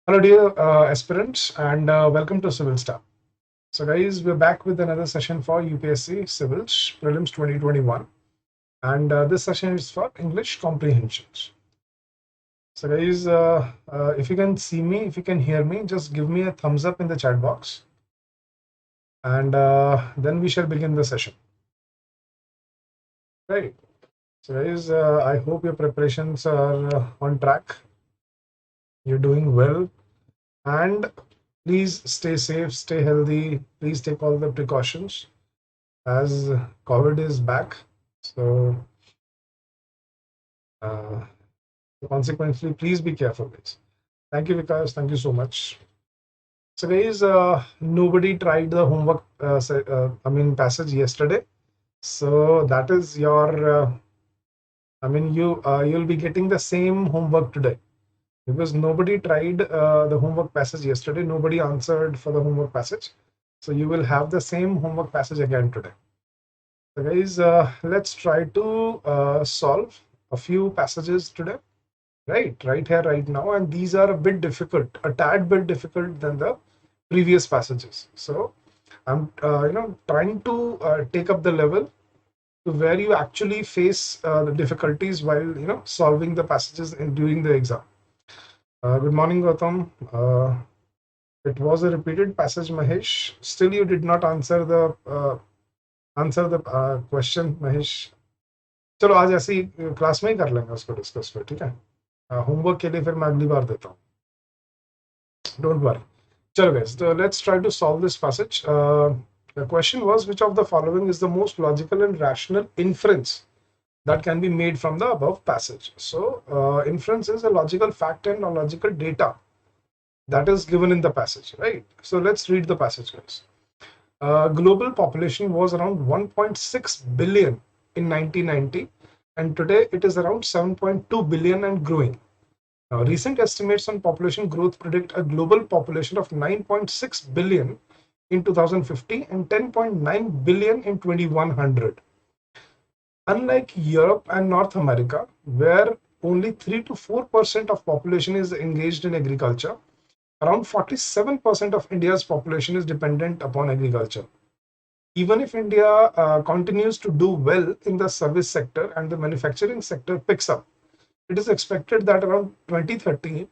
Hello, dear aspirants, and welcome to Civil Star. So, guys, we're back with another session for UPSC Civils Prelims 2021, and this session is for English comprehensions. So, guys, if you can see me, if you can hear me, just give me a thumbs up in the chat box, and then we shall begin the session. Right. So, guys, I hope your preparations are on track. You're doing well, and please stay safe, stay healthy. Please take all the precautions as COVID is back. So, uh, consequently, please be careful, guys. Thank you, Vikas. Thank you so much. So, guys, nobody tried the homework, passage yesterday. So that is your, you'll be getting the same homework today because nobody tried the homework passage yesterday. Nobody answered for the homework passage. So you will have the same homework passage again today. So guys, let's try to solve a few passages today, right here, right now. And these are a bit difficult, a tad bit difficult than the previous passages. So I'm, trying to take up the level to where you actually face the difficulties while, solving the passages during the exam. Good morning, Gautam. It was a repeated passage, Mahesh. Still, you did not answer the question, Mahesh. चलो आज ऐसी class में ही कर लेंगे उसको discuss फिर, ठीक है? होमवर्क के लिए फिर मैं अगली बार देता हूँ. Don't worry. चलो guys, so let's try to solve this passage. The question was, which of the following is the most logical and rational inference that can be made from the above passage? So inference is a logical fact and a logical data that is given in the passage, right? So let's read the passage, guys. Global population was around 1.6 billion in 1990, and today it is around 7.2 billion and growing. Now, recent estimates on population growth predict a global population of 9.6 billion in 2050 and 10.9 billion in 2100. Unlike Europe and North America, where only 3 to 4% of population is engaged in agriculture, around 47% of India's population is dependent upon agriculture. Even if India continues to do well in the service sector and the manufacturing sector picks up, it is expected that around 2030,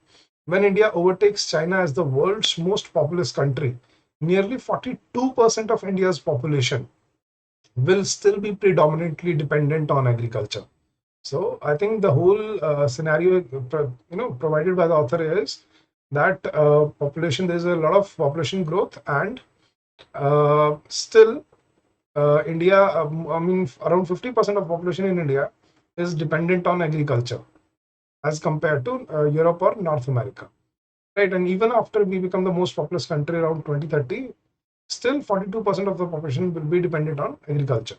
when India overtakes China as the world's most populous country, nearly 42% of India's population will still be predominantly dependent on agriculture. So I think the whole scenario, provided by the author is that there's a lot of population growth, and still India, around 50% of population in India is dependent on agriculture as compared to Europe or North America, right? And even after we become the most populous country around 2030, still 42% of the population will be dependent on agriculture.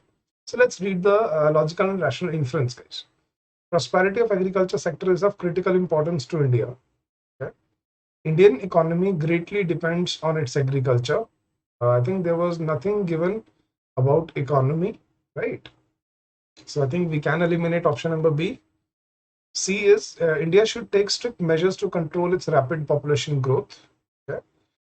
So let's read the logical and rational inference, guys. Prosperity of agriculture sector is of critical importance to India. Okay? Indian economy greatly depends on its agriculture. I think there was nothing given about economy, right? So I think we can eliminate option number B. C is India should take strict measures to control its rapid population growth. Okay?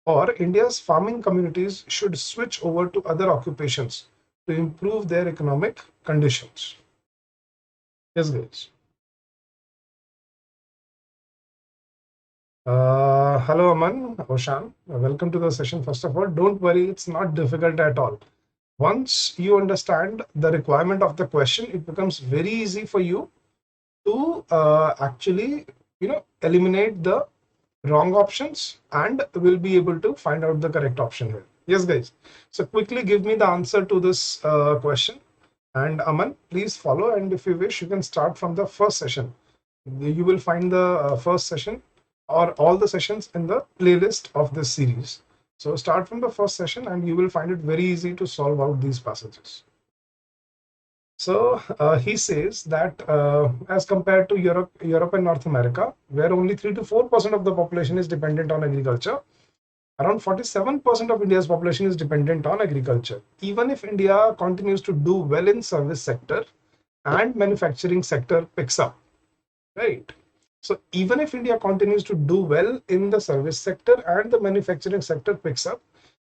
Or India's farming communities should switch over to other occupations to improve their economic conditions. Yes, guys. Hello, Aman, Oshan. Welcome to the session. First of all, don't worry, it's not difficult at all. Once you understand the requirement of the question, it becomes very easy for you to actually, eliminate the wrong options, and will be able to find out the correct option here. Yes, guys. So quickly give me the answer to this question. And Aman, please follow. And if you wish, you can start from the first session. You will find the first session or all the sessions in the playlist of this series. So start from the first session and you will find it very easy to solve out these passages. So he says that as compared to Europe and North America, where only 3 to 4% of the population is dependent on agriculture, around 47% of India's population is dependent on agriculture. Even if India continues to do well in service sector and manufacturing sector picks up, right? So even if India continues to do well in the service sector and the manufacturing sector picks up,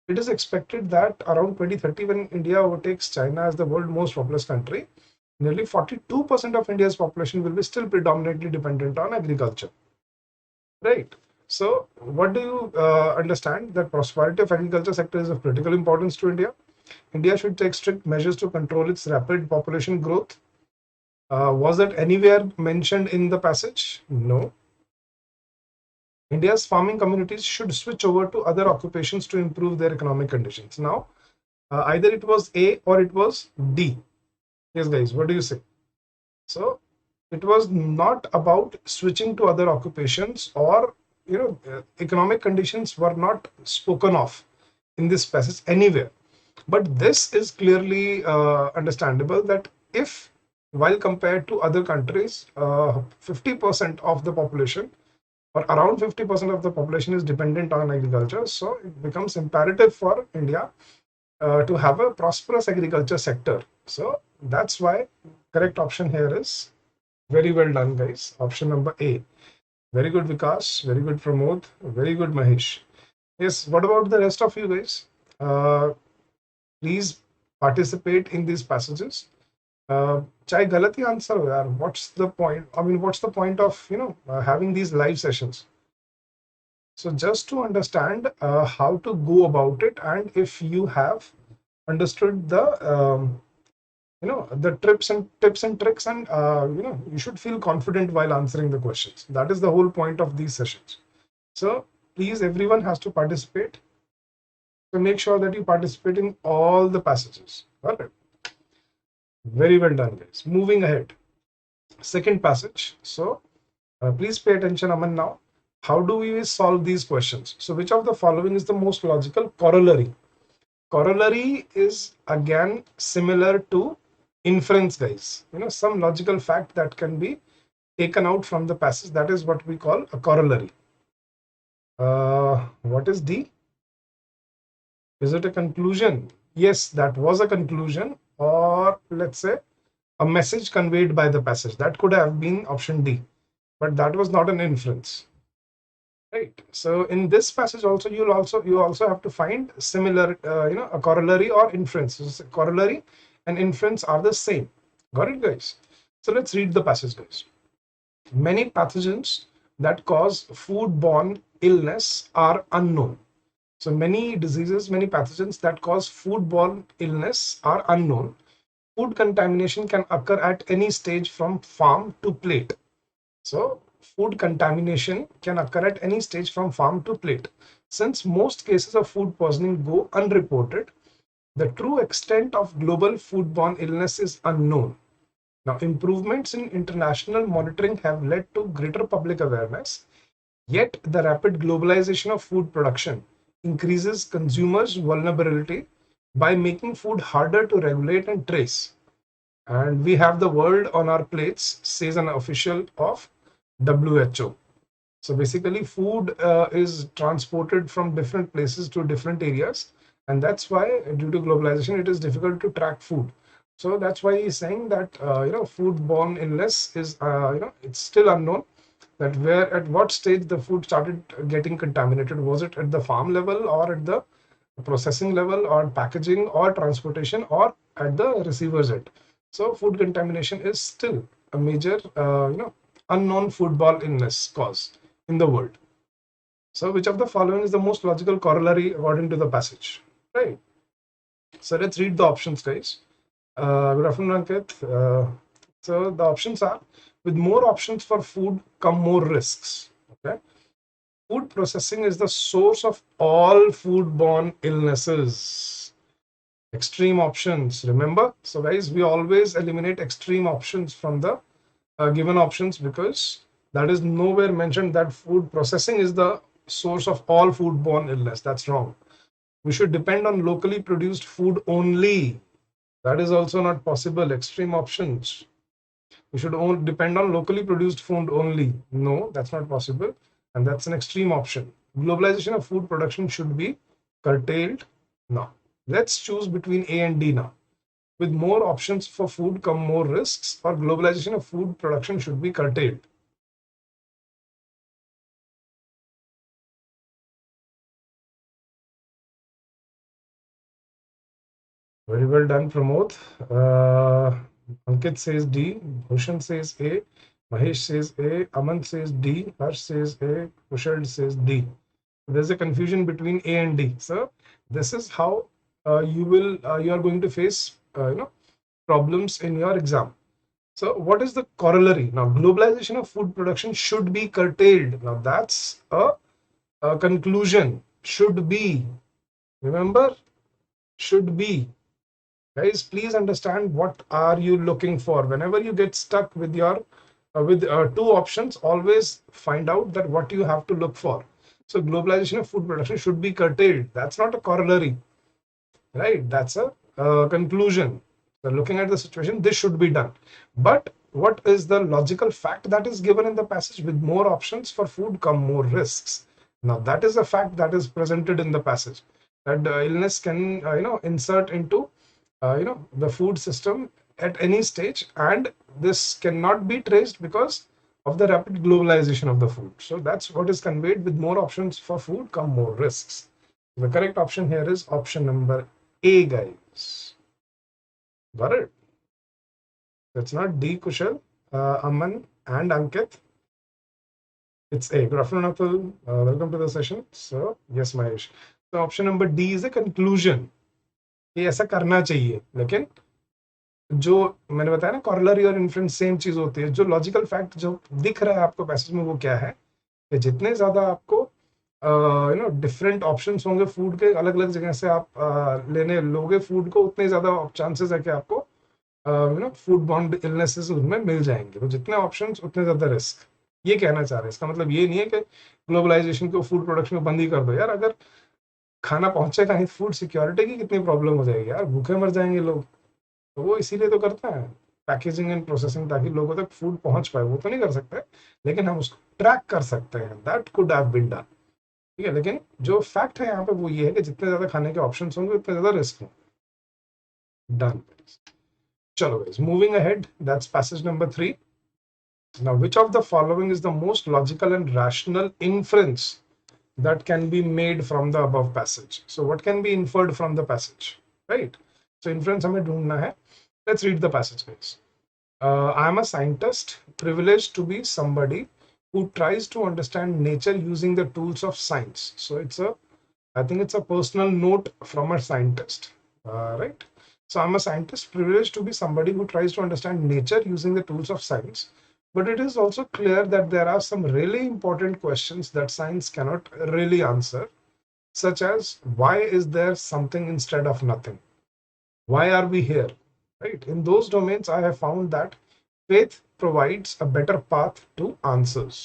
it is expected that around 2030, when India overtakes China as the world's most populous country, nearly 42% of India's population will be still predominantly dependent on agriculture. Right. So what do you understand? That prosperity of agriculture sector is of critical importance to India. India should take strict measures to control its rapid population growth. Was that anywhere mentioned in the passage? No. India's farming communities should switch over to other occupations to improve their economic conditions. Now, either it was A or it was D. Yes, guys, what do you say? So it was not about switching to other occupations, or economic conditions were not spoken of in this passage anywhere. But this is clearly understandable that if, while compared to other countries, 50% of the population or around 50% of the population is dependent on agriculture, so it becomes imperative for India to have a prosperous agriculture sector. So that's why correct option here is, very well done, guys, option number A. Very good, Vikas. Very good, Pramod. Very good, Mahesh. Yes, what about the rest of you guys? Please participate in these passages. चाहे गलत ही answer हो यार, what's the point? I mean, what's the point of having these live sessions? So just to understand how to go about it, and if you have understood the the tips and tricks, and you should feel confident while answering the questions. That is the whole point of these sessions. So please, everyone has to participate. So make sure that you participate in all the passages. All right. Very well done, guys. Moving ahead. Second passage. So please pay attention, Aman, now. How do we solve these questions? So which of the following is the most logical corollary? Corollary is again similar to inference, guys. Some logical fact that can be taken out from the passage. That is what we call a corollary. What is D? Is it a conclusion? Yes, that was a conclusion, or let's say a message conveyed by the passage. That could have been option D, but that was not an inference. Right. So in this passage also, you also have to find similar, a corollary or inference. So corollary and inference are the same. Got it, guys? So let's read the passage, guys. Many pathogens that cause foodborne illness are unknown. So many diseases, many pathogens that cause foodborne illness are unknown. Food contamination can occur at any stage from farm to plate. So food contamination can occur at any stage from farm to plate. Since most cases of food poisoning go unreported, the true extent of global foodborne illness is unknown. Now, improvements in international monitoring have led to greater public awareness, yet the rapid globalization of food production increases consumers' vulnerability by making food harder to regulate and trace. And we have the world on our plates, says an official of WHO. So basically, food is transported from different places to different areas, and that's why, due to globalization, it is difficult to track food. So that's why he's saying that foodborne illness is it's still unknown. That where, at what stage the food started getting contaminated? Was it at the farm level, or at the processing level, or packaging, or transportation, or at the receiver's end? So food contamination is still a major unknown foodborne illness cause in the world. So which of the following is the most logical corollary according to the passage? Right. So let's read the options, guys. Good afternoon, Ankit. So the options are: with more options for food come more risks. Okay. Food processing is the source of all foodborne illnesses. Extreme options, remember? So guys, we always eliminate extreme options from the given options, because that is nowhere mentioned that food processing is the source of all foodborne illness. That's wrong. We should depend on locally produced food only. That is also not possible. Extreme options. We should only depend on locally produced food only. No, that's not possible. And that's an extreme option. Globalization of food production should be curtailed. Now, let's choose between A and D now. With more options for food come more risks, or globalization of food production should be curtailed. Very well done, Pramod. Ankit says D. Bhushan says A. Mahesh says A. Aman says D. Harsh says A. Kushal says D. There's a confusion between A and D. So this is how you are going to face problems in your exam. So what is the corollary? Now, globalization of food production should be curtailed. Now that's a conclusion. Should be. Remember, should be. Guys, please understand what are you looking for. Whenever you get stuck with your with two options, always find out that what you have to look for. So globalization of food production should be curtailed. That's not a corollary, right? That's a conclusion. So looking at the situation, this should be done. But what is the logical fact that is given in the passage? With more options for food come more risks. Now that is a fact that is presented in the passage, that illness can insert into the food system at any stage, and this cannot be traced because of the rapid globalization of the food. So that's what is conveyed. With more options for food come more risks. The correct option here is option number A, guys. Got it? That's not D, Kushal, Aman and Ankit. It's A. Good afternoon, Atul. Welcome to the session. So yes, Mahesh. So option number D is a conclusion. ये ऐसा करना चाहिए, लेकिन जो मैंने बताया ना, कॉरलरी और इन्फ्रेंस सेम चीज होती है. जो लॉजिकल फैक्ट जो दिख रहा है आपको पैसेज में, वो क्या है कि जितने ज्यादा आपको डिफरेंट ऑप्शंस होंगे फूड के, अलग अलग जगह से आप लेने लोगे फूड को, उतने ज्यादा चांसेस है कि आपको फूड बॉन्ड इलनेसेस उनमें मिल जाएंगे. तो जितने ऑप्शंस उतने ज्यादा रिस्क. ये कहना चाह रहे हैं. इसका मतलब ये नहीं है कि ग्लोबलाइजेशन को फूड प्रोडक्शन में बंद ही कर दो यार. अगर खाना पहुंचेगा नहीं, फूड सिक्योरिटी की कितनी प्रॉब्लम हो जाएगी यार, भूखे मर जाएंगे लोग. तो वो इसीलिए तो करता है पैकेजिंग एंड प्रोसेसिंग, ताकि लोगों तक फूड पहुंच पाए. वो तो नहीं कर सकते, लेकिन हम उसको ट्रैक कर सकते हैं. That could have been done. ठीक है, लेकिन जो फैक्ट है यहाँ पे वो ये है कि जितने ज्यादा खाने के ऑप्शन होंगे उतने ज्यादा रिस्क होंगे. डन. चलो guys, moving ahead. That's passage number 3. Now, which of the following is the most logical and rational inference that can be made from the above passage? So what can be inferred from the passage, right? So inference हमें ढूंढना है. Let's read the passage, guys. I am a scientist privileged to be somebody who tries to understand nature using the tools of science. So I think it's a personal note from a scientist, right? So I'm a scientist privileged to be somebody who tries to understand nature using the tools of science. But it is also clear that there are some really important questions that science cannot really answer, such as why is there something instead of nothing? Why are we here? Right? In those domains, I have found that faith provides a better path to answers.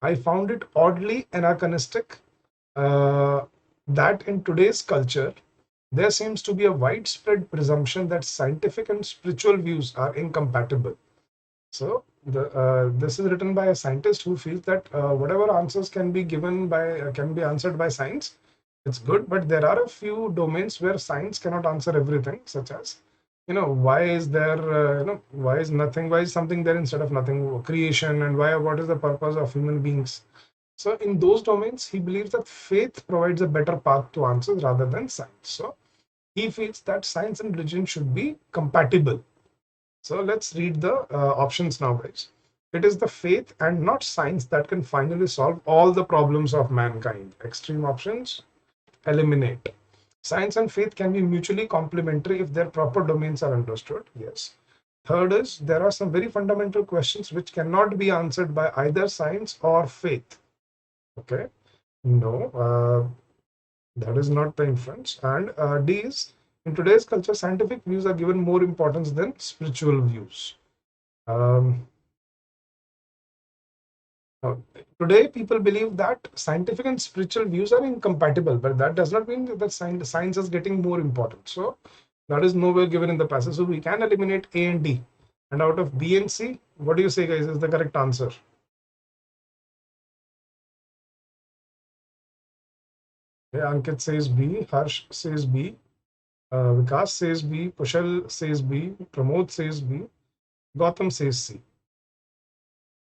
I found it oddly anachronistic that in today's culture, there seems to be a widespread presumption that scientific and spiritual views are incompatible. So this is written by a scientist who feels that whatever answers can be given by can be answered by science. It's good, but there are a few domains where science cannot answer everything, such as why is there why is nothing, why is something there instead of nothing, creation, and what is the purpose of human beings. So in those domains, he believes that faith provides a better path to answers rather than science. So he feels that science and religion should be compatible. So let's read the options now, guys. It is the faith and not science that can finally solve all the problems of mankind. Extreme options, eliminate. Science and faith can be mutually complementary if their proper domains are understood. Yes. Third is, there are some very fundamental questions which cannot be answered by either science or faith. Okay. No, that is not the inference. And D is, in today's culture, scientific views are given more importance than spiritual views. Today, people believe that scientific and spiritual views are incompatible, but that does not mean that science is getting more important. So that is nowhere given in the passage. So we can eliminate A and D. And out of B and C, what do you say, guys, is the correct answer? Okay, Ankit says B, Harsh says B, Vikas says B, Kushal says B, Pramod says B, Gautam says C.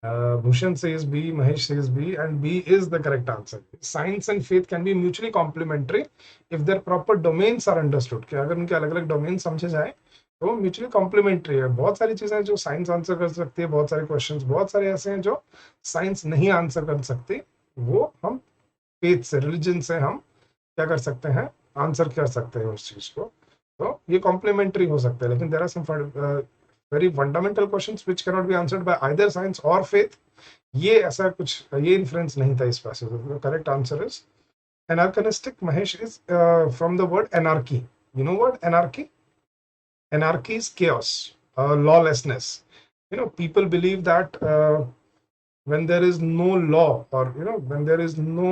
Bhushan says B, Mahesh says B, and B is the correct answer. Science and faith can be mutually complementary if their proper domains are understood. कि अगर उनके अलग अलग domain समझे जाए तो mutually complementary है. बहुत सारी चीजें जो साइंस आंसर कर सकती है, बहुत सारे क्वेश्चंस बहुत सारे ऐसे हैं जो साइंस नहीं आंसर कर सकती, वो हम फेथ से, रिलीजन से हम क्या कर सकते हैं, आंसर कर सकते हैं उस चीज को. तो ये कॉम्प्लीमेंट्री हो सकता है, लेकिन there are some very fundamental questions which can not be answered by either science or faith. ये ऐसा कुछ, ये इन्फ्लुएंस नहीं था इस पैसेज में. Correct answer is anarchistic. Mahesh is from the word anarchy. You know what anarchy? Anarchy is chaos, lawlessness. People believe that when there is no law, or when there is no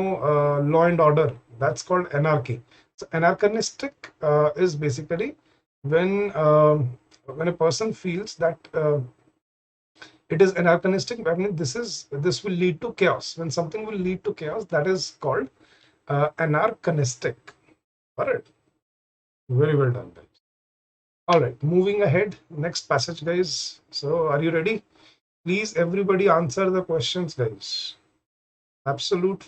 law and order, that's called anarchy. So anarchistic is basically when a person feels that it is anarchistic. I mean, this will lead to chaos. When something will lead to chaos, that is called anarchistic. All right, very well done, guys. All right, moving ahead, next passage, guys. So are you ready? Please everybody answer the questions, guys. Absolute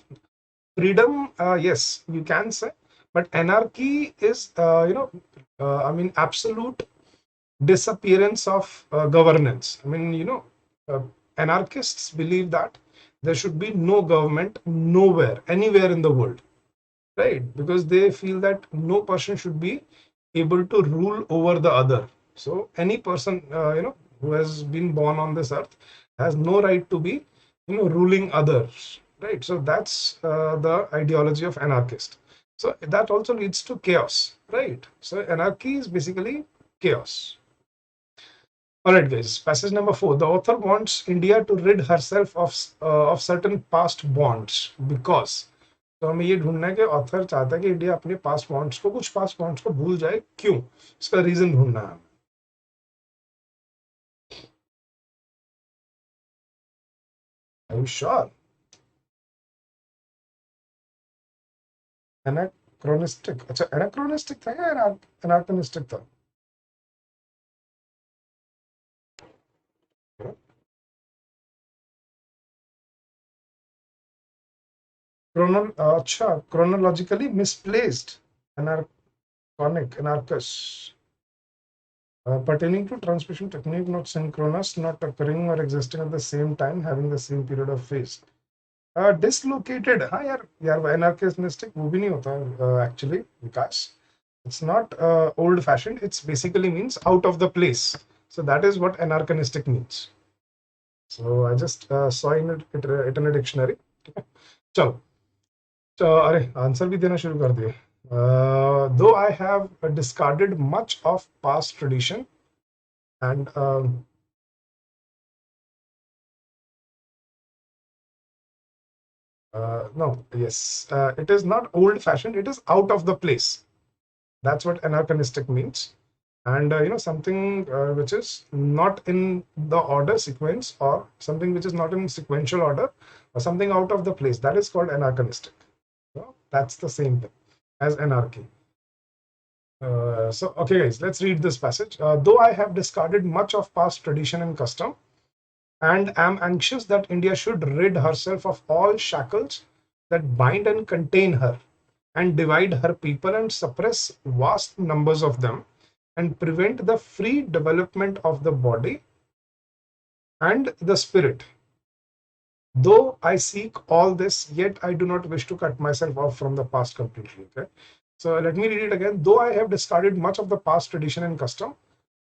freedom, yes, you can say, but anarchy is I mean, absolute disappearance of governance. I mean, anarchists believe that there should be no government nowhere, anywhere in the world, right? Because they feel that no person should be able to rule over the other. So any person who has been born on this earth has no right to be ruling others, right? So that's the ideology of anarchist. So that also leads to chaos, right? So anarchy is basically chaos. All right, guys. Passage number 4. The author wants India to rid herself of certain past bonds because. तो हमें ये ढूंढना है कि author चाहता है कि India अपने पास्ट बॉन्ड्स को, कुछ पास्ट बॉन्ड्स को भूल जाए. क्यों? इसका रीजन ढूंढना है. Are you sure? Anachronistic. अच्छा, anachronistic था या anachronistic था? अच्छा, chronologically misplaced. Anarchus. Pertaining to transmission technique, not synchronous, not occurring or existing at the same time, having the same period of phase. Dislocated. हाँ यार anarchistic वो भी नहीं होता actually, Vikas. It's not old fashioned, it's basically means out of the place. So that is what anarchistic means. So I just saw in it in a dictionary. चलो, अरे answer भी देना शुरू कर दिए. Though I have discarded much of past tradition and no, yes, it is not old fashioned, it is out of the place. That's what anachronistic means. And something which is not in the order sequence, or something which is not in sequential order, or something out of the place, that is called anachronistic. So that's the same thing as anarchy. So okay, guys, let's read this passage. Though I have discarded much of past tradition and custom, and am anxious that India should rid herself of all shackles that bind and contain her, and divide her people and suppress vast numbers of them, and prevent the free development of the body and the spirit. Though I seek all this, yet I do not wish to cut myself off from the past completely. Okay, so let me read it again. Though I have discarded much of the past tradition and custom,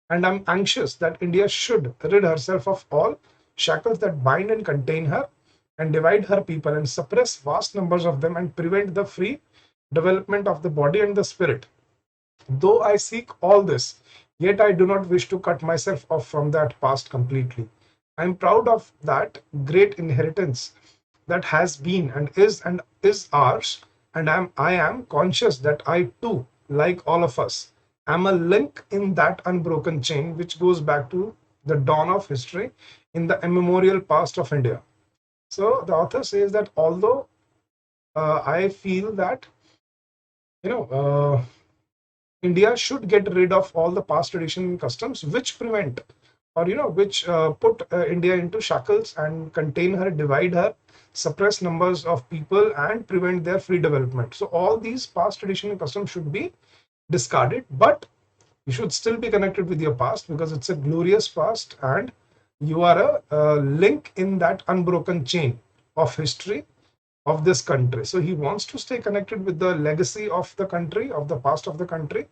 and I'm anxious that India should rid herself of all shackles that bind and contain her, and divide her people and suppress vast numbers of them, and prevent the free development of the body and the spirit. Though I seek all this, yet I do not wish to cut myself off from that past completely. I am proud of that great inheritance that has been and is ours, and I am conscious that I too, like all of us, am a link in that unbroken chain which goes back to the dawn of history in the immemorial past of India. So the author says that although I feel that India should get rid of all the past tradition and customs which prevent or which put India into shackles and contain her, divide her, suppress numbers of people, and prevent their free development. So all these past tradition and customs should be discarded, but you should still be connected with your past because it's a glorious past, and you are a link in that unbroken chain of history of this country. So he wants to stay connected with the legacy of the country, of the past of the country,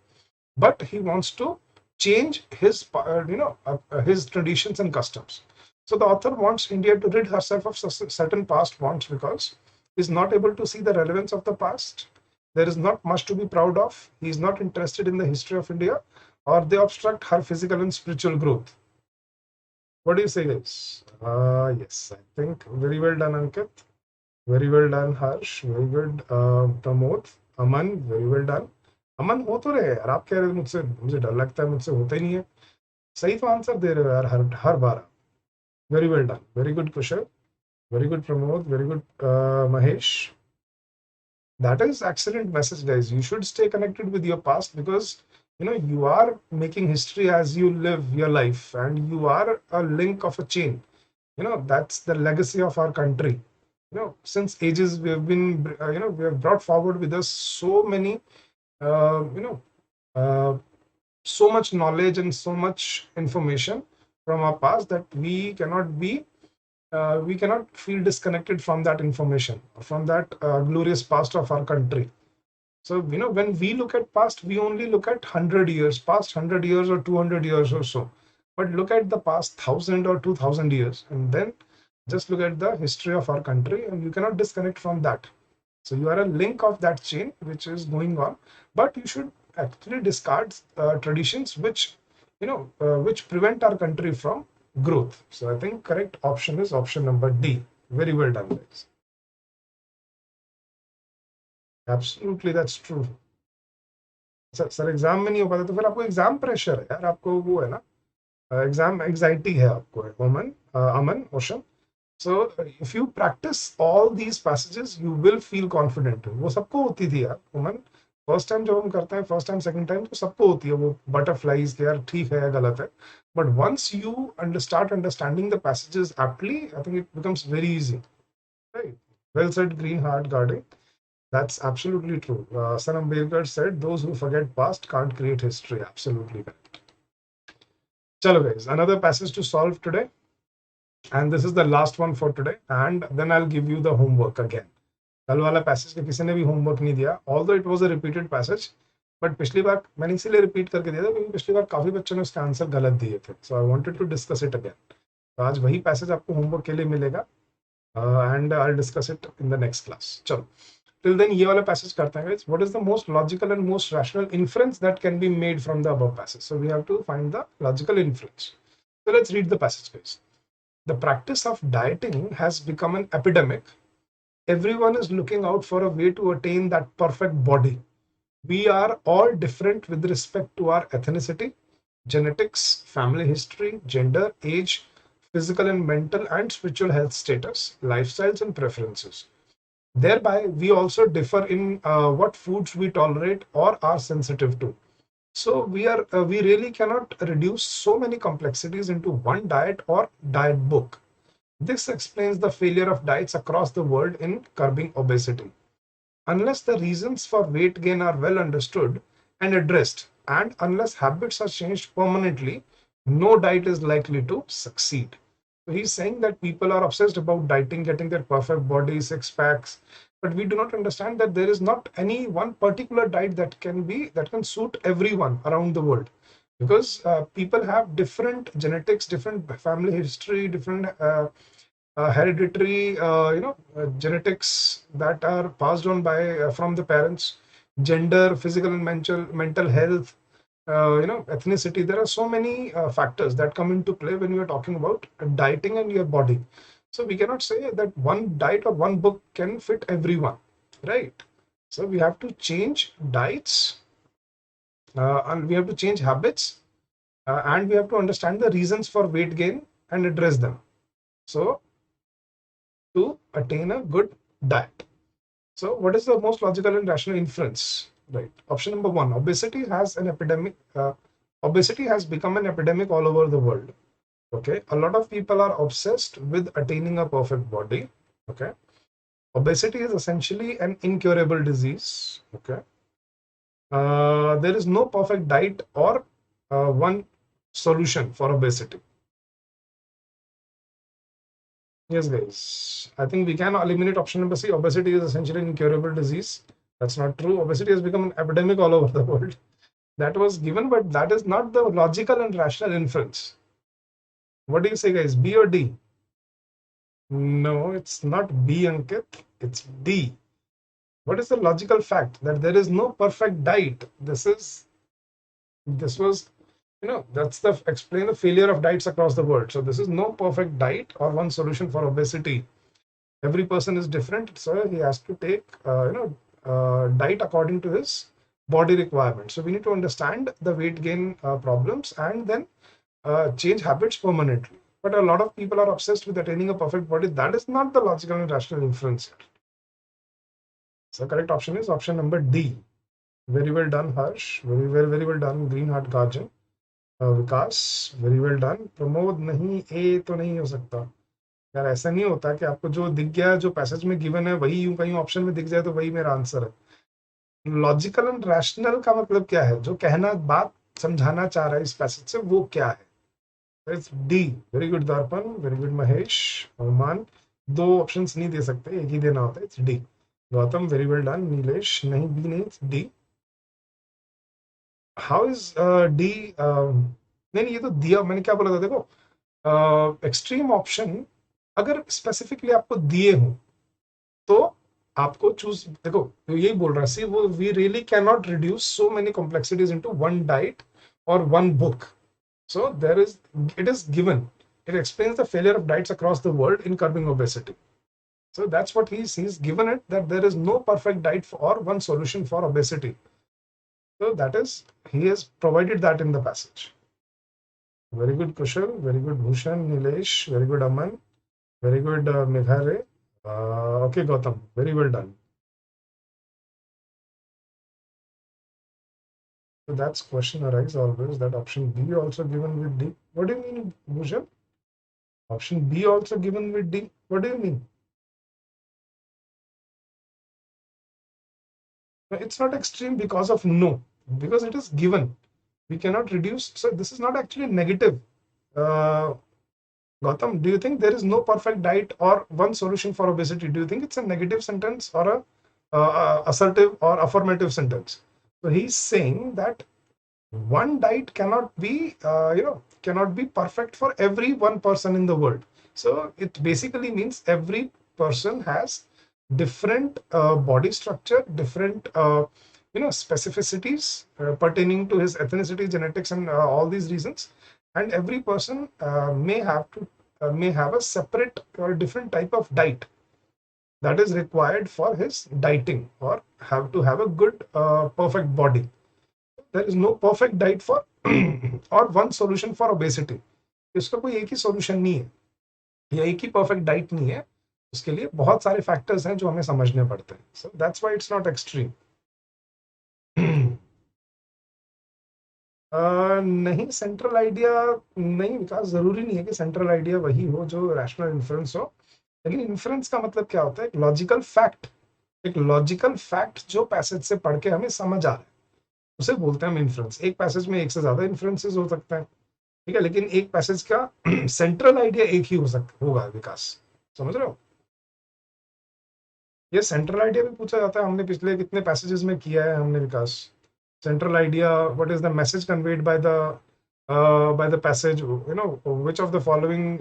but he wants to change his his traditions and customs. So the author wants India to rid herself of certain past wants because he's not able to see the relevance of the past. There is not much to be proud of. He is not interested in the history of India, or they obstruct her physical and spiritual growth. What do you say, guys? Yes, I think very well done, Ankit. Very well done, Harsh. Very good, Pramod. Aman, very well done. अमन हो तो रहे यार, आप कह रहे हो मुझसे, मुझे डर लगता है मुझसे होता ही नहीं है. सही तो आंसर दे रहे हो यार हर बार. Very well done, very good Kushal, very good Pramod, very good Mahesh. That is excellent message, guys. You should stay connected with your past because you are making history as you live your life, and you are a link of a chain. That's the legacy of our country. Since ages we have been we have brought forward with us so many uh, you know uh, so much knowledge and so much information from our past that we cannot feel disconnected from that information, from that glorious past of our country. So when we look at past, we only look at 100 years, past 100 years or 200 years or so, but look at the past 1000 or 2000 years, and then just look at the history of our country, and you cannot disconnect from that. So you are a link of that chain which is going on, but you should actually discard traditions which which prevent our country from growth. So I think correct option is option number D. Very well done, guys. Absolutely, that's true. Sir exam में नहीं हो पाता तो फिर आपको exam pressure है यार, आपको वो है ना, एग्जाम एग्जाइटी है आपको. अमन, अमन, ocean. So if you practice all these passages, you will feel confident. वो सबको होती थी यार उमन. फर्स्ट टाइम जब हम करते हैं, फर्स्ट टाइम सेकंड टाइम, तो सबको होती है वो बटरफ्लाइज के यार, ठीक है या गलत है. But once you start understanding the passages aptly, I think it becomes very easy. Right? Well said, Green Heart Guarding. That's absolutely true. Sanam Ambedkar said, "Those who forget past can't create history." Absolutely correct. Chalo guys, another passage to solve today. And this is the last one for today, and then I'll give you the homework again. कल वाला passage का किसी ने भी homework नहीं दिया, although it was a repeated passage, but पिछली बार मैंने इसीलिए रिपीट करके दिया था क्योंकि पिछली बार काफी बच्चों ने उसका आंसर गलत दिए थे. So I wanted to discuss it again. तो आज वही पैसेज आपको होमवर्क के लिए मिलेगा, and I will discuss it in the next class. चलो टिल देन ये वाला पैसेज करते हैं. What is the most logical and most rational inference that can be made from the above passage? So we have to find the logical inference. So let's read the passage guys. The practice of dieting has become an epidemic. Everyone is looking out for a way to attain that perfect body. We are all different with respect to our ethnicity, genetics, family history, gender, age, physical and mental and spiritual health status, lifestyles and preferences. Thereby, we also differ in what foods we tolerate or are sensitive to. So we really cannot reduce so many complexities into one diet or diet book. This explains the failure of diets across the world in curbing obesity. Unless the reasons for weight gain are well understood and addressed, and unless habits are changed permanently, no diet is likely to succeed. So he's saying that people are obsessed about dieting, getting their perfect body, six packs, but we do not understand that there is not any one particular diet that can suit everyone around the world, because people have different genetics, different family history, different hereditary genetics that are passed on by from the parents, gender, physical and mental health, ethnicity. There are so many factors that come into play when you are talking about dieting and your body. So we cannot say that one diet or one book can fit everyone, right? So we have to change diets, and we have to change habits, and we have to understand the reasons for weight gain and address them. So to attain a good diet. So what is the most logical and rational inference? Right. Option number one, obesity has become an epidemic all over the world. Okay, a lot of people are obsessed with attaining a perfect body. Okay, obesity is essentially an incurable disease. Okay, there is no perfect diet or one solution for obesity. Yes, guys. I think we can eliminate option number C. Obesity is essentially an incurable disease. That's not true. Obesity has become an epidemic all over the world. That was given, but that is not the logical and rational inference. What do you say, guys? B or D? No, it's not B, Ankit. It's D. What is the logical fact that there is no perfect diet? This was, that's the explain the failure of diets across the world. So this is no perfect diet or one solution for obesity. Every person is different, so he has to take diet according to his body requirements. So we need to understand the weight gain problems and then change habits permanently. But a lot of people are obsessed with attaining a perfect body. That is not the logical and rational inference. So correct option is option number D. Very well done, Harsh. Very well done, Green Heart Guardian. Vikas, very well done. Pramod, नहीं, ए तो नहीं हो सकता यार, ऐसा नहीं होता कि आपको जो दिख गया, जो पैसेज में गिवन है, वही यूं कहीं ऑप्शन में दिख जाए तो वही मेरा आंसर है. लॉजिकल एंड रैशनल का मतलब क्या है? जो कहना, बात समझाना चाह रहा है इस पैसेज से, वो क्या है? It's D. वेरी गुड दर्पण, वेरी गुड महेश. अवमान, दो ऑप्शंस नहीं दे सकते, एक ही देना होता है. It's D. Gautam, very well done. Nilesh, नहीं, बी नहीं, it's D. How is D? नहीं, ये तो दिया, मैंने क्या बोला था, देखो, एक्सट्रीम ऑप्शन अगर स्पेसिफिकली आपको दिए हो तो आपको चूज, देखो तो यही बोल रहा है, सी वो, we really can not reduce so many complexities into one diet और one book. So there is, it is given, it explains the failure of diets across the world in curbing obesity. So that's what he's given it, that there is no perfect diet or one solution for obesity. So that is, he has provided that in the passage. Very good, Kushal. Very good, Bhushan. Nilesh, very good, Aman. Very good, Meghare. Okay, Gautam, very well done. So that's question arise always, that option B also given with D. What do you mean, Bhushan? Option B also given with D. What do you mean? It's not extreme because of no, because it is given. We cannot reduce. So this is not actually negative. Gautam, do you think there is no perfect diet or one solution for obesity? Do you think it's a negative sentence or a assertive or affirmative sentence? So he's saying that one diet cannot be, cannot be perfect for every one person in the world. So it basically means every person has different body structure, different specificities pertaining to his ethnicity, genetics, and all these reasons. And every person may have a separate or different type of diet that is required for his dieting or have to have a good perfect body. There is no perfect diet for or one solution for obesity. इसका कोई एक ही solution नहीं है या एक ही perfect diet नहीं है. उसके लिए बहुत सारे factors हैं जो हमें समझने पड़ते हैं. So that's why it's not extreme. नहीं, सेंट्रल आइडिया नहीं विकास, जरूरी नहीं है कि सेंट्रल आइडिया वही हो जो रैशनल इन्फ्रेंस हो. लेकिन इन्फ्रेंस का मतलब क्या होता है? एक लॉजिकल फैक्ट, जो पैसेज से पढ़ के हमें समझ आ रहा है, उसे बोलते हैं हम इन्फ्रेंस. एक पैसेज में एक से ज्यादा इन्फ्रेंसेस हो सकते हैं, ठीक है, लेकिन एक पैसेज का सेंट्रल आइडिया एक ही होगा विकास. समझ रहे हो? ये सेंट्रल आइडिया भी पूछा जाता है, हमने पिछले कितने पैसेजेस में किया है हमने विकास. Central idea, what is the message conveyed by the passage, which of the following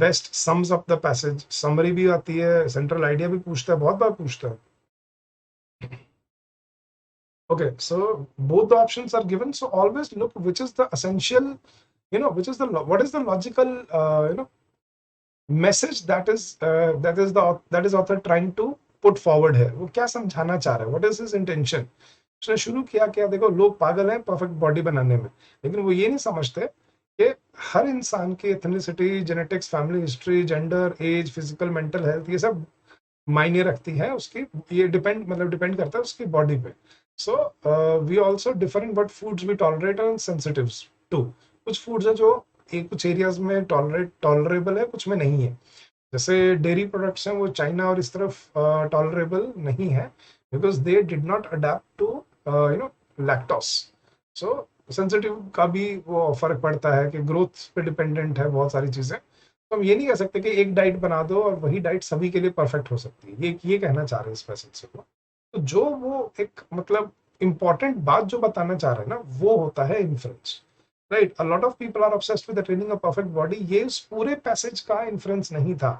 best sums up the passage. Summary भी आती है, central idea भी पूछता है, बहुत बार पूछता है. Okay, so both the options are given, so always look which is the essential, what is the logical message that is author trying to put forward है. वो क्या समझाना चाह रहा है? What is his intention? उसने शुरू किया क्या? देखो, लोग पागल हैं परफेक्ट बॉडी बनाने में, लेकिन वो ये नहीं समझते कि हर इंसान की ethnicity, genetics, family history, gender, age, physical, mental health, ये सब मायने रखती है उसकी. ये डिपेंड करता है उसकी बॉडी पे. So we also differ in what foods we tolerate and sensitives to. कुछ फूड्स है जो एक कुछ एरियाज में टॉलरेबल है, कुछ में नहीं है। जैसे डेयरी प्रोडक्ट्स हैं वो चाइना और इस तरफ टॉलरेबल नहीं है, because they did not adapt to lactose. So sensitive का भी वो फर्क पड़ता है कि ग्रोथ पे डिपेंडेंट है बहुत सारी चीजें। तो हम ये नहीं कह सकते कि एक डाइट बना दो और वही डाइट सभी के लिए परफेक्ट हो सकती है, ये कहना चाह रहे हैं इस पैसेज से वो। तो जो वो एक मतलब इंपॉर्टेंट बात जो बताना चाह रहे हैं ना, वो होता है inference. Right, a lot of people are obsessed with training a perfect body. ये उस पूरे पैसेज का इन्फ्रेंस नहीं था।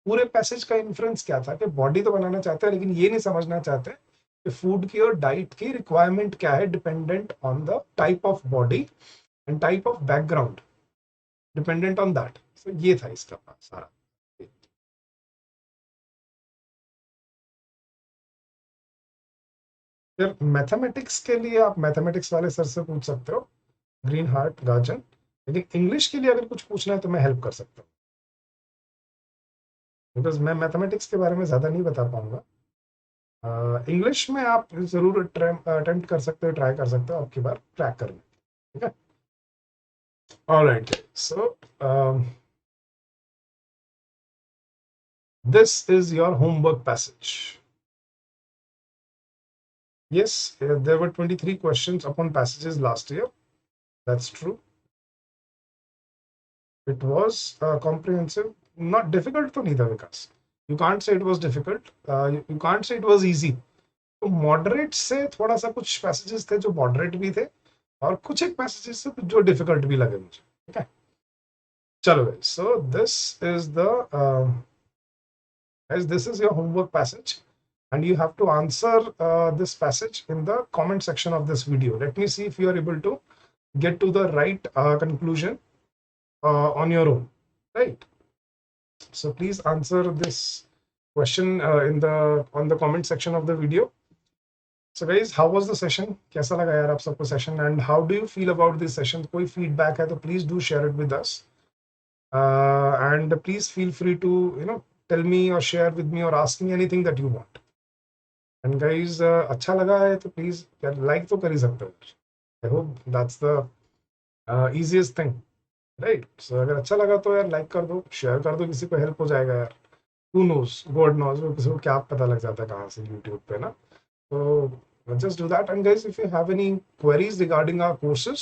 पूरे पैसेज का इन्फ्रेंस क्या था कि बॉडी तो बनाना चाहते हैं, लेकिन ये नहीं समझना चाहते कि फूड की और डाइट की रिक्वायरमेंट क्या है, dependent on the type of body and type of background, dependent on that. तो ये था इसका सारा। फिर मैथमेटिक्स के लिए आप मैथमेटिक्स वाले सर से पूछ सकते हो, ग्रीन हार्ट गार्जन। लेकिन इंग्लिश के लिए अगर कुछ पूछना है तो मैं हेल्प कर सकता हूँ, बिकॉज मैं मैथमेटिक्स के बारे में ज़्यादा नहीं बता पाऊंगा। इंग्लिश में आप जरूर अटेम्प्ट कर सकते हो, ट्राई कर सकते हो, आपकी बार क्रैक करने। ठीक है, alright. So this is your homework passage. Yes, there were 23 questions upon passages last year. That's true. It was comprehensive, not difficult to neither, Vikas. You can't say it was difficult. You can't say it was easy. तो moderate से थोड़ा सा कुछ passages थे जो moderate भी थे, और कुछ एक पैसेजेस थे जो डिफिकल्ट भी लगे मुझे। ठीक है, चलो। सो this is your homework passage, and you have to answer this passage in the comment section of this video. Let me see if you are able to get to the right conclusion on your own, right? So please answer this question on the comment section of the video. So guys, how was the session? कैसा लगा यार आप सबको session, and how do you feel about this session? कोई feedback है तो please do share it with us, and please feel free to tell me or share with me or ask me anything that you want. And guys, अच्छा लगा है तो please यार like तो कर ही सकते हो। I hope that's the easiest thing, right? So अगर अच्छा लगा तो यार लाइक कर दो, शेयर कर दो, किसी को हेल्प हो जाएगा यार। हु नोस, गॉड नोस, वो किसी को क्या पता लग जाता है कहाँ से यूट्यूब पे ना। तो just do that. And guys, if you have any queries regarding our courses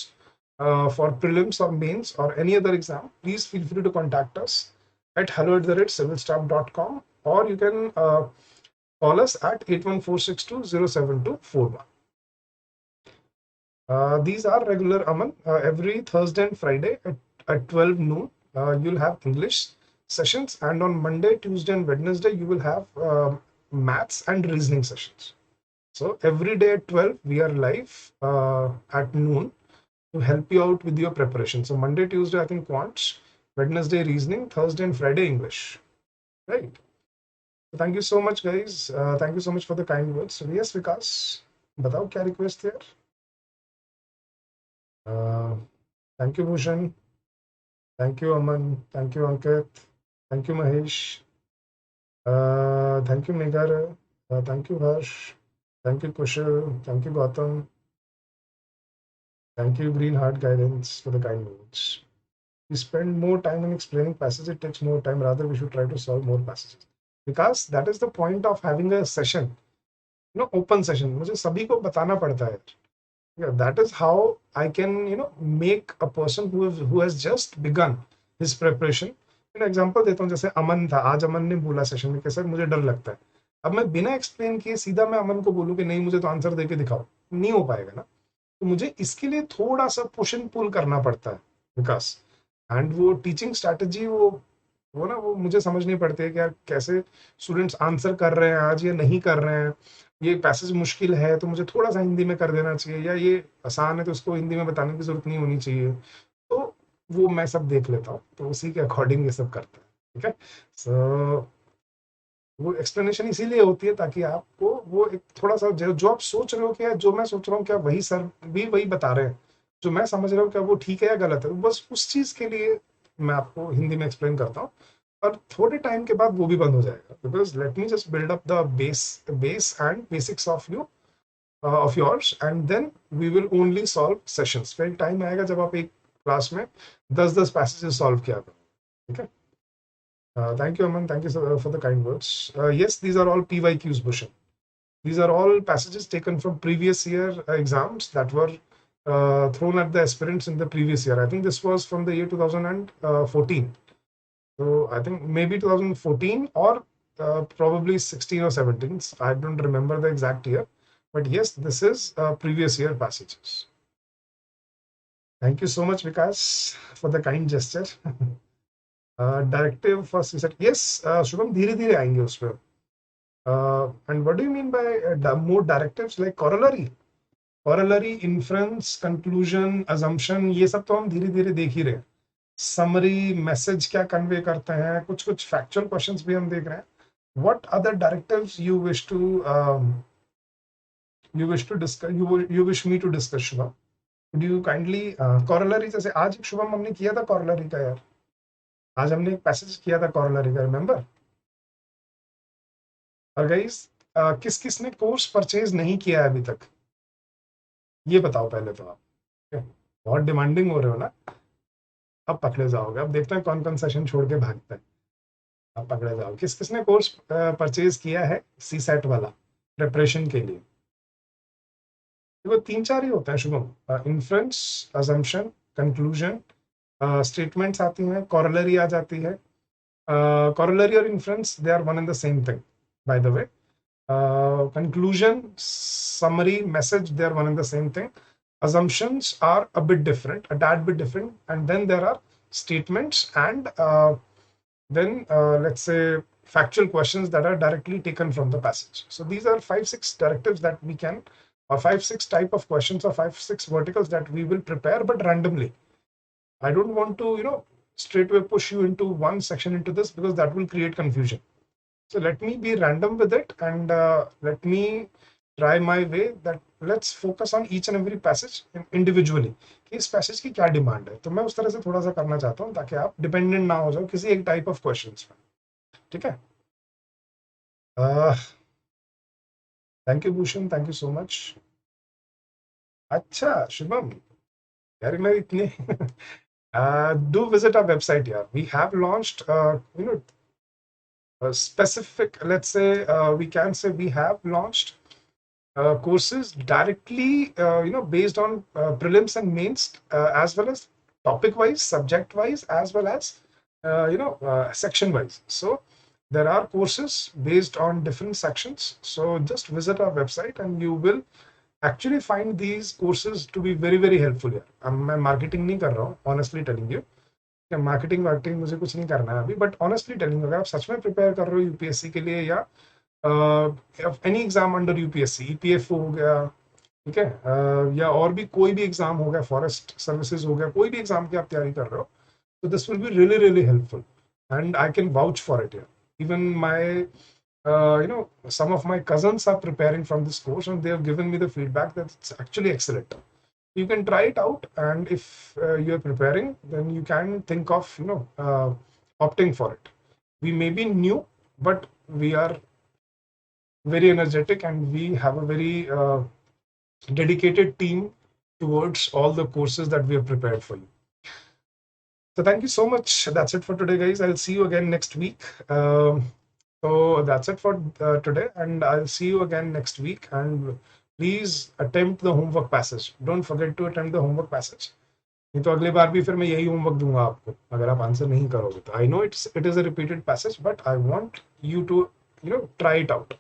for prelims or mains or any other exam, please feel free to contact us at hello@civilstaff.com, or you can call us at 814620724. These are regular, Aman. Every Thursday and Friday at 12 noon, you'll have English sessions, and on Monday, Tuesday, and Wednesday, you will have maths and reasoning sessions. So every day at 12, we are live at noon to help you out with your preparation. So Monday, Tuesday, I think quants, Wednesday reasoning, Thursday and Friday English, right? So thank you so much, guys. Thank you so much for the kind words. So yes, Vikas, बताओ क्या request है यार? Thank you, Bhushan. Thank you, Aman. Thank you, Ankit. Thank you, Mahesh. Thank you, Meghar. Thank you, Harsh. Thank you, Kushal. Thank you, Gautam. Thank you, Green Heart Guidance, for the kind words. We spend more time in explaining passages, it takes more time. Rather, we should try to solve more passages. Because that is the point of having a session. Open session. मुझे सभी को बताना पड़ता है. Yeah, that is how I can, make a person who has just begun his preparation. Example देता हूँ, जैसे अमन था, आज अमन ने बोला सेशन में कि सर मुझे डर लगता है। अब मैं बिना एक्सप्लेन किए सीधा मैं अमन को बोलूँ कि नहीं मुझे तो आंसर दे के दिखाओ, नहीं हो पाएगा ना। तो मुझे इसके लिए थोड़ा सा पुश एंड पुल करना पड़ता है विकास, एंड वो टीचिंग स्ट्रैटेजी वो मुझे समझनी पड़ती है कि यार कैसे स्टूडेंट्स आंसर कर रहे हैं आज या नहीं कर रहे हैं। ये पैसेज मुश्किल है तो मुझे थोड़ा सा हिंदी में कर देना चाहिए, या ये आसान है तो इसको हिंदी में बताने की जरूरत नहीं होनी चाहिए। तो वो मैं सब देख लेता हूँ, तो उसी के अकॉर्डिंग ये सब करता है। ठीक है, सो वो एक्सप्लेनेशन इसीलिए होती है ताकि आपको वो एक थोड़ा सा जो आप सोच रहे हो कि जो मैं सोच रहा हूँ क्या वही सर भी वही बता रहे हैं, जो मैं समझ रहा हूँ क्या वो ठीक है या गलत है, बस उस चीज के लिए मैं आपको हिंदी में एक्सप्लेन करता हूँ। और थोड़े टाइम के बाद वो भी बंद हो जाएगा, because let me just build up the base and basics of you of yours, and then we will only solve sessions. फिर टाइम आएगा जब आप एक क्लास में 10-10 पैसेजेस सॉल्व किया करूँ, ठीक है? Thank you, Aman. Thank you for the kind words. Yes, these are all PYQs, Bhushan. These are all passages taken from previous year exams that were thrown at the aspirants in the previous year. I think this was from the year 2014. So I think maybe 2014 or probably 16 or 17. I don't remember the exact year. But yes, this is previous year passages. Thank you so much, Vikas, for the kind gesture. Directive for CSAT. Yes, Shubham, धीरे धीरे आएंगे उस पर. And what do you mean by more directives like corollary? Corollary, inference, conclusion, assumption, ये सब तो हम धीरे धीरे देख ही रहे हैं. Summary, message क्या convey करते हैं, कुछ कुछ factual questions भी हम देख रहे हैं. What other directives you wish to discuss? You wish me to discuss, Shubham? Could you kindly corollary, जैसे आज शुभम हमने किया था corollary का यार. आज हमने एक पैसेज किया था corollary का, रिमेंबर? और गाइस, किस किस ने कोर्स परचेज नहीं किया है अभी तक, ये बताओ पहले तो आप. बहुत डिमांडिंग हो रहे हो ना, अब पकड़े जाओगे. अब देखते हैं कौन कौन सेशन छोड़ के भागता है. अब पकड़े जाओ. किस किस ने कोर्स परचेज किया है CSAT वाला प्रिपरेशन के लिए? वो 3-4 ही होता है Shubham. Inference, assumption, conclusion, statements आती हैं, कॉरलरी आ जाती है. कॉरलरी और inference, they are one and the same thing, by the way. Conclusion, summary, message, they are one and the same thing. Assumptions are a bit different, a tad bit different, and then there are statements and then let's say factual questions that are directly taken from the passage. So these are 5-6 directives that we can, or 5-6 type of questions, or 5-6 verticals that we will prepare, but randomly. I don't want to, straight away push you into one section into this, because that will create confusion. So let me be random with it, and let me try my way that let's focus on each and every passage individually. कि इस passage की क्या demand है, तो मैं उस तरह से थोड़ा सा करना चाहता हूँ ताकि आप डिपेंडेंट ना हो जाओ किसी एक टाइप ऑफ क्वेश्चंस पे, ठीक है? Thank you Bhushan, thank you so much. अच्छा शुभम, यार मैं इतने do visit our website. Yeah, we have launched specific, let's say, we can say we have launched courses directly based on prelims and mains, as well as topic wise, subject wise, as well as section wise. So there are courses based on different sections. So just visit our website and you will actually find these courses to be very very helpful. यार मैं marketing नहीं कर रहा हूँ, honestly telling you. Marketing मुझे कुछ नहीं करना है अभी, बट ऑनेस्टली टेलिंग, अगर आप सच में प्रिपेयर कर रहे हो यूपीएससी के लिए, या any exam under UPSC, EPFO हो गया, ठीक है, या और भी कोई भी एग्जाम हो गया, फॉरेस्ट सर्विसेज हो गया, कोई भी एग्जाम की आप तैयारी कर रहे हो, तो this will be really really helpful, and I can vouch for it. Even my some of my cousins are preparing from this course, and they have given me the feedback that it's actually excellent. You can try it out, and if you're preparing, then you can think of opting for it. We may be new, but we are very energetic, and we have a very dedicated team towards all the courses that we have prepared for you. So thank you so much. That's it for today, guys. I'll see you again next week. So that's it for today, and I'll see you again next week. And please attempt the homework passage. Don't forget to attempt the homework passage. नहीं तो अगली बार भी फिर मैं यही homework दूंगा आपको अगर आप आंसर नहीं करोगे तो. I know it is a repeated passage, but I want you to try it out.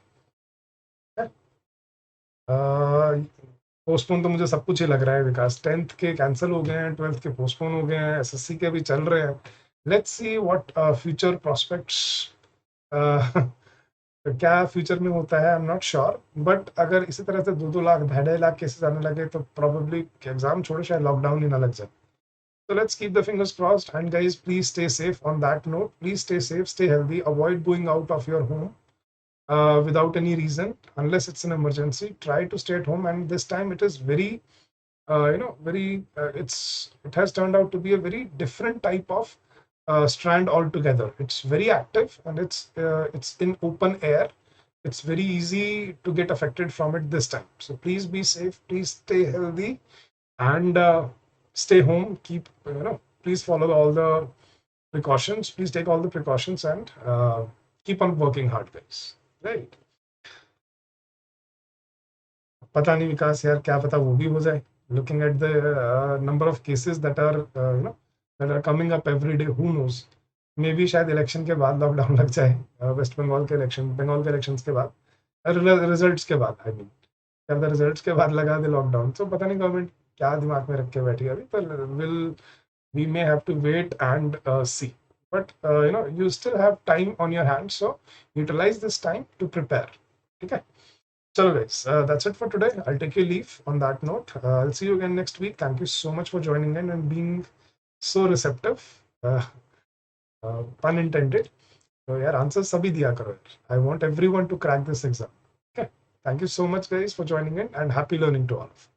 Postpone तो मुझे सब कुछ ही लग रहा है विकास. 10th के कैंसिल हो गए हैं, 12th के पोस्टपोन हो गए हैं, एसएससी के भी चल रहे हैं. Let's see what future prospects, क्या फ्यूचर में होता है, I am not sure. But अगर इसी तरह से 2-2 लाख 2.5 लाख केसेस आने लगे तो प्रोबेबली एग्जाम छोड़े शायद लॉकडाउन ही ना लग जाए. So let's keep the fingers crossed, and guys, please stay safe. On that note, please stay safe, stay healthy, avoid going out of your home without any reason unless it's an emergency. Try to stay at home, and this time it is very it has turned out to be a very different type of strand altogether. It's very active, and it's in open air. It's very easy to get affected from it this time. So please be safe, please stay healthy, and stay home, keep, please follow all the precautions, please take all the precautions, and keep on working hard, guys, right? पता नहीं विकास यार, क्या पता वो भी हो जाए. Looking at the number of cases that are that are coming up every day, who knows? Maybe शायद इलेक्शन के बाद लॉकडाउन लग जाए, वेस्ट बंगाल के इलेक्शन, बंगाल के इलेक्शंस के बाद, रिजल्ट्स के बाद, आई मीन जब रिजल्ट्स के बाद लगा दे लॉकडाउन. तो पता नहीं गवर्नमेंट क्या दिमाग में रख के बैठी है अभी, पर will we may have to wait and see. But you still have time on your hands, so utilize this time to prepare. Okay. So guys, that's it for today. I'll take your leave on that note. I'll see you again next week. Thank you so much for joining in and being so receptive. Pun intended. So yeah, answers sabhi diya karo. I want everyone to crack this exam. Okay. Thank you so much, guys, for joining in, and happy learning to all of you.